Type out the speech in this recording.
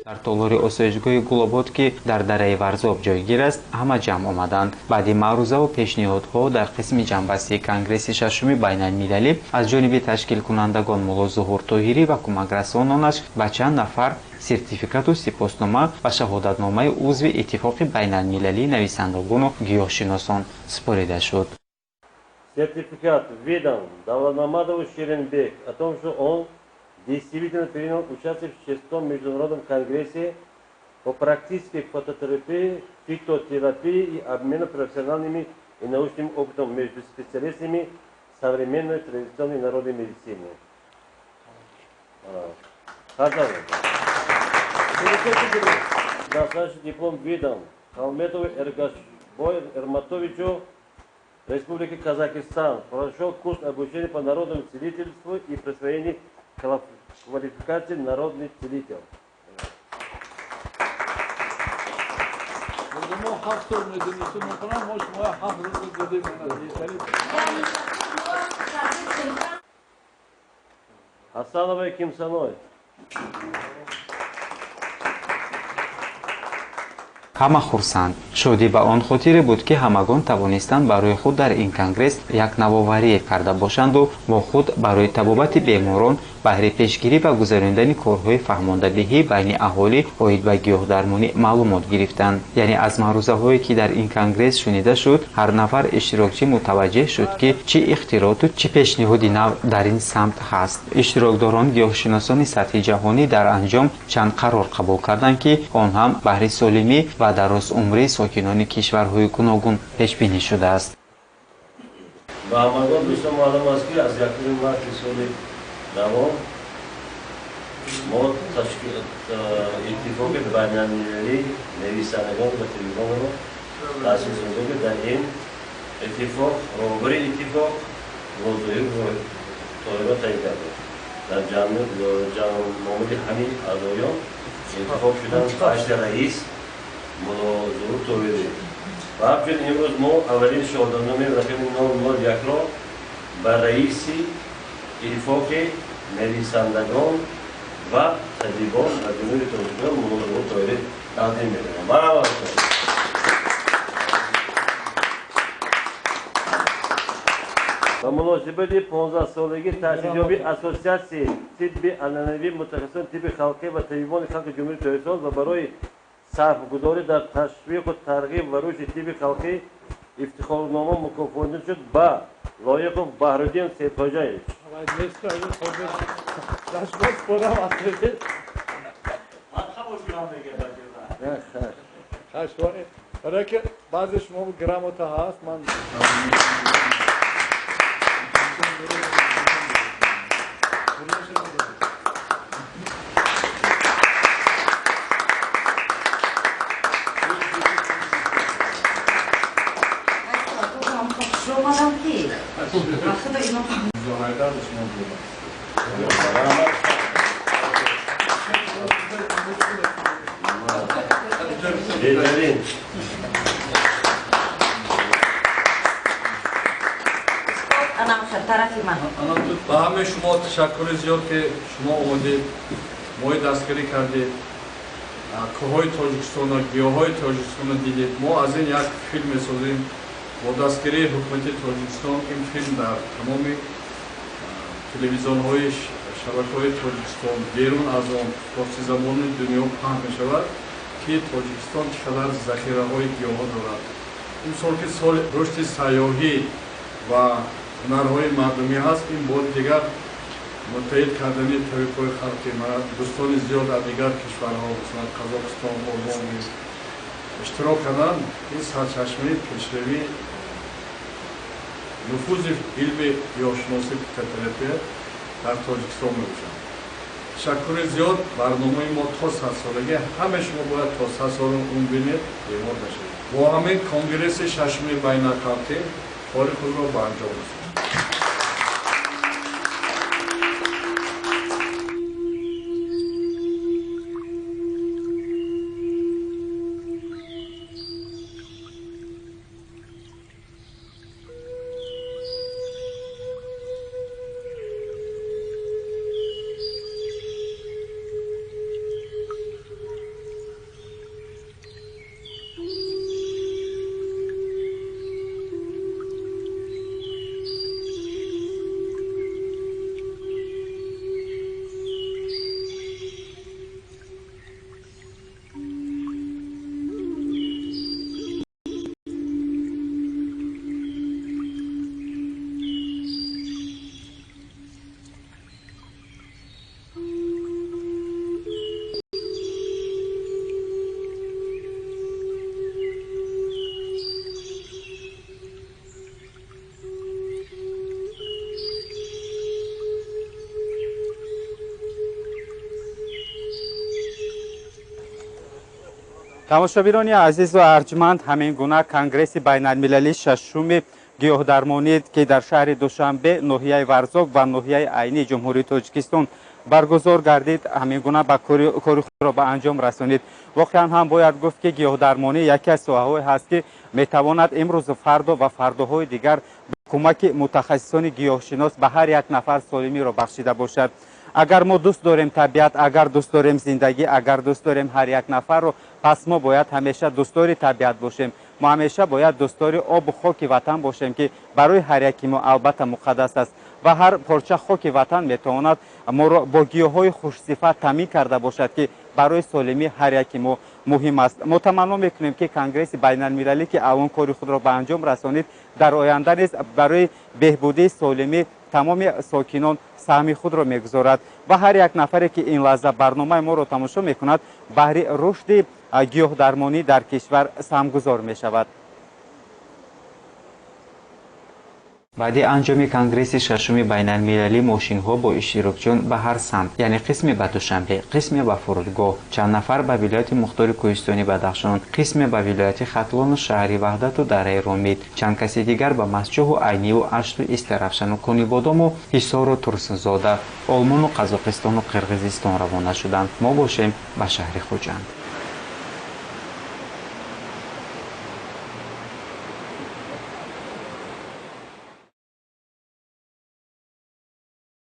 дар толори осоишгоҳи Гулобод, ки дар дараи Варзоб ҷойгир аст, ҳама ҷамъ омаданд. Баъди маърузаву пешниҳодҳо дар қисми ҷанбастии Конгресси шашуми байналмилалӣ аз ҷониби ташкилкунандагон Мулло Зуҳур Тоҳирӣ ва кӯмакрасононаш ба чанд нафар сертификату сипоснома ва шаҳодатномаи узви Иттифоқи байналмилалии нависандагону гиёҳшиносон спорида шуд. Сертификат выдан Давлатмамадову Шеренбек о том, что он действительно принял участие в 6-м международном конгрессе по практической фототерапии, фитотерапии и обмену профессиональными и научным опытом между специалистами современной традиционной народной медицины. Настоящий диплом выдан Халметову Эрматовичу Республики Казахстан. Прошел курс обучения по народному целительству и присвоение квалификации народный целитель. Хасановой Кимсаной. ҳама хурсанд. Шодӣ ба он хотире буд, ки ҳамагон тавонистанд барои худ дар ин конгресс як навоварие карда бошанду бо худ барои табобати беморон баҳри пешгирӣ ва гузарондани корҳои фаҳмондадиҳӣ байни аҳолӣ оид ба гиёҳдармонӣ маълумот гирифтанд. Яъне аз маърузаҳое ки дар ин конгресс шунида шуд, ҳар нафар иштирокчӣ мутаваҷҷеҳ шуд, ки чӣ ихтирооту чӣ пешниҳоди нав дар ин самт ҳаст. Иштирокдорон гиёҳшиносони сатҳи ҷаҳонӣ дар анҷом чанд қарор қабул карданд, ки он ҳам баҳри солимӣ ва дарозумрии сокинони кишварҳои гуногун пешбинӣ шудааст. Ба ҳамагон дӯстон маълум аст, ки аз 1 марти соли давом мо иттифоқи байналмилалии нависандагон ва табибонро таъсис мекунем, ки дар ин иттифоқ роҳбари иттифоқ Мулло Зуҳур Тоҳирро таъин кардем. Дар ҷамъномаи ҳамин аъзоён интихоб шуданд 8 раис Мулло Зуҳур Тоҳирӣ. ва ҳамчунин имрӯз мо аввалин шаҳодатномаи рақами 001-ро ба раиси иттифоқи нависандагон ва табибон дар ҷумҳурии Тоҷикистон Мулло Зуҳур Тоҳирӣ тақдим мекунам. ба муносибати 15-солаги таъсисёби Ассотсиатсияи тибби анъанавӣ мутахассисони тибби халқӣ ва табибони халқи ҷумҳурии Тоҷикистон ва барои сарфгузорӣ дар ташвиқу тарғиб ва рушди тибби халқӣ ифтихорнома мукофотида шуд ба Лоиқов Баҳруддин Сейдхоҷаевич. برای که بعضی شما گراموتا هست من با همه شما تشکر زیاد که شما اومدید ما دستگیری کردید کوههای تاجیکستان و گیاهای تاجیکستان دیدید. ما از این یک فیلم میسازیم با دستگیری حکومت تاجیکستان. این فیلم در تمام تلویزیون های شبکه های تاجیکستان بیرون از آن فارسی زبان دنیا پخش می شود که تاجیکستان چقدر ذخیره های گیاه دارد. این سال که سال رشد سیاحی و هنرهای مردمی هست، این بار دیگر متحد کردن طبیب‌های خلقی دوستان زیاد از دیگر کشورها مثل قزاقستان و افغانستان اشتراک کردند. این سرچشمه پیشروی نفوذ علم گیاهشناسی فیتوتراپی در تاجیکستان می‌باشد. تشکر زیاد. برنامه ما تا 100 سالگی همه شما باید تا 100 سال اون بینید بیمار نشید. با همین کنگرس ششمی بین‌المللی کار خود را به انجام رساندید. тамошобирони азизу арҷманд, ҳамин гуна конгресси байналмилалии шашуми гиёҳдармонӣ ки дар шаҳри душанбе ноҳияи варзок ва ноҳияи айнии ҷумҳурии тоҷикистон баргузор гардид, ҳамин гуна ба кори худро ба анҷом расонид. воқеан ҳам бояд гуфт ки гиёҳдармонӣ яке аз соҳаҳое ҳаст ки метавонад имрӯзу фардо ва фардоҳои дигар ба кӯмаки мутахассисони гиёҳшинос ба ҳар як нафар солимиро бахшида бошад. агар мо дӯст дорем табиат, агар дӯст дорем зиндагӣ, агар дӯст дорем ҳар як нафарро, пас мо бояд ҳамеша дӯстдори табиат бошем. мо ҳамеша бояд дӯстдори обу хоки ватан бошем ки барои ҳар яки мо албатта муқаддас аст ва ҳар порча хоки ватан метавонад моро бо гиёҳҳои хушсифат таъмин карда бошад ки барои солимии ҳар яки мо муҳим аст. мо таманно мекунем ки конгресси байналмилалӣ ки алон кори худро ба анҷом расонид, дар оянда низ барои беҳбудии солимии тамоми сокинон саҳми худро мегузорад ва ҳар як нафаре ки ин лаҳза барномаи моро тамошо мекунад баҳри рушди гиёҳдармонӣ дар кишвар саҳмгузор мешавад. баъди анҷоми конгресси шашуми байналмилалӣ мошинҳо бо иштирокчиён ба ҳар самт, яъне қисме ба душанбе, қисме ба фурудгоҳ, чанд нафар ба вилояти мухтори кӯҳистони бадахшон, қисме ба вилояти хатлону шаҳри ваҳдату дараи ромид, чанд каси дигар ба масҷоҳу айниву ашту истарафшану кунибодому ҳисору турсунзода, олмону қазоқистону қирғизистон равона шуданд. мо бошем ба шаҳри хуҷанд.